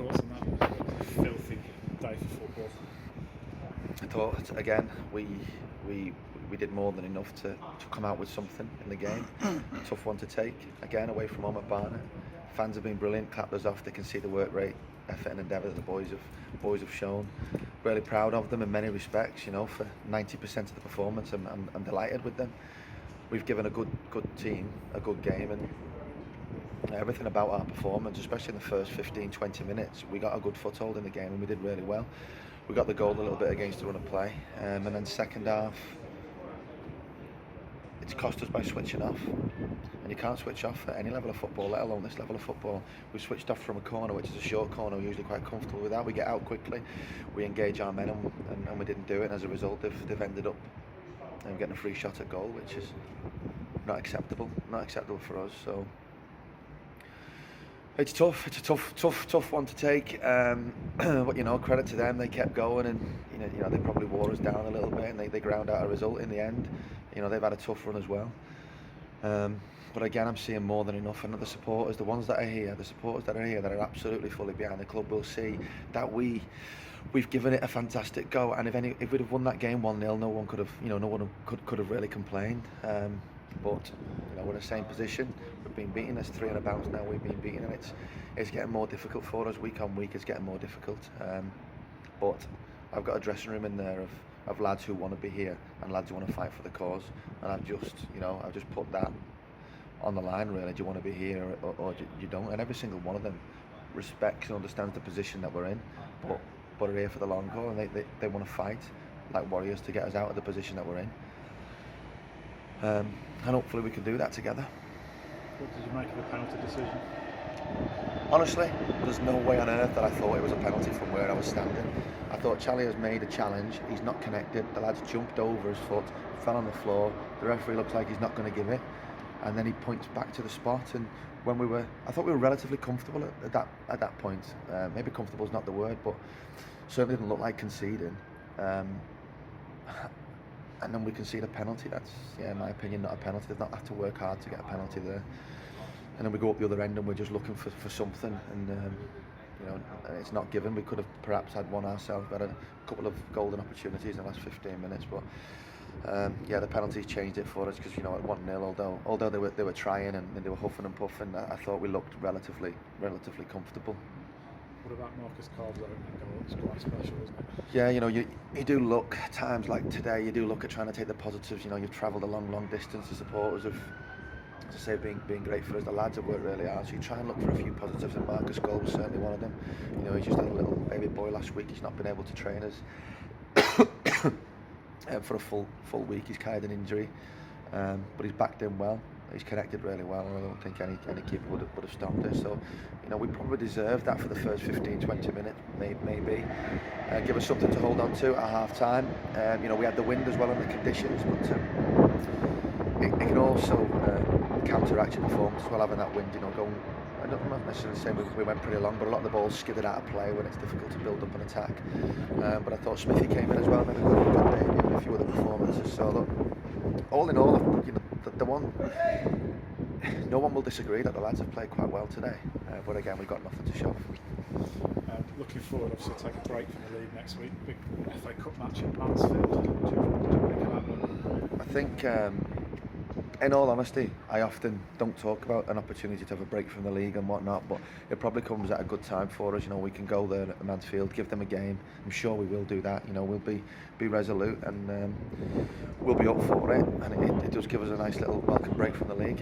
thoughts on that? Filthy day for football. I thought again we did more than enough to come out with something in the game. Tough one to take again away from home at Barnet. Fans have been brilliant, clapped us off. They can see the work rate, effort and endeavour that the boys have shown. Really proud of them in many respects. You know, for 90% of the performance, I'm delighted with them. We've given a good team a good game, and everything about our performance, especially in the first 15-20 minutes, we got a good foothold in the game and we did really well. We got the goal a little bit against the run of play, and then second half it's cost us by switching off, and you can't switch off at any level of football, let alone this level of football. We switched off from a corner, which is a short corner. We're usually quite comfortable with that. We get out quickly, we engage our men, and we didn't do it, and as a result they've ended up getting a free shot at goal, which is not acceptable for us. So it's tough. It's a tough one to take. But you know, credit to them. They kept going, and you know they probably wore us down a little bit, and they ground out a result in the end. You know, they've had a tough run as well. But again, I'm seeing more than enough, and the supporters, the ones that are here, the supporters that are here, that are absolutely fully behind the club, will see that we've given it a fantastic go. And if we'd have won that game 1-0, no one could have really complained. But you know, we're in the same position. We've been beaten. There's 3 on a bounce now. We've been beaten, and it's getting more difficult for us week on week. It's getting more difficult. But I've got a dressing room in there of lads who want to be here and lads who want to fight for the cause. And I've just put that on the line. Really, do you want to be here or you don't? And every single one of them respects and understands the position that we're in, but are here for the long haul, and they want to fight like warriors to get us out of the position that we're in. And hopefully we can do that together. What did you make of the penalty decision? Honestly, there's no way on earth that I thought it was a penalty from where I was standing. I thought Charlie has made a challenge, he's not connected, the lad's jumped over his foot, fell on the floor, the referee looks like he's not going to give it, and then he points back to the spot. And I thought we were relatively comfortable at that point. Maybe comfortable is not the word, but certainly didn't look like conceding. And then we concede a penalty. That's, in my opinion, not a penalty. They've not had to work hard to get a penalty there. And then we go up the other end and we're just looking for something, and you know, it's not given. We could have perhaps had one ourselves. We had a couple of golden opportunities in the last 15 minutes, but the penalties changed it for us, because you know, at 1-0, although they were trying and they were huffing and puffing, I thought we looked relatively comfortable. What about Marcus Cobb's opening goal? It's quite special, isn't it? Yeah, you know, you do look, times like today, you do look at trying to take the positives. You know, you've travelled a long distance. The supporters have, as I say, being great for us. The lads have worked really hard, so you try and look for a few positives, and Marcus goal was certainly one of them. You know, he's just a little baby boy last week. He's not been able to train us for a full week. He's carried an injury, but he's backed in well. He's connected really well, and I don't think any keeper would have stopped it. So, you know, we probably deserved that for the first 15-20 minutes, maybe. Give us something to hold on to at half time. You know, we had the wind as well and the conditions, but it can also counteract your performance as well, having that wind. You know, I'm not necessarily saying we went pretty long, but a lot of the balls skidded out of play when it's difficult to build up an attack. But I thought Smithy came in as well, made a good debut, and a few other performances. So look, all in all, you know, no one will disagree that the lads have played quite well today, but again, we've got nothing to show. Looking forward, obviously, to take a break from the league next week. Big FA Cup match at Mansfield. What do you make of that one? I think, in all honesty, I often don't talk about an opportunity to have a break from the league and whatnot, but it probably comes at a good time for us. You know, we can go there at Mansfield, give them a game. I'm sure we will do that. You know, we'll be resolute, and we'll be up for it, and it does give us a nice little welcome break from the league.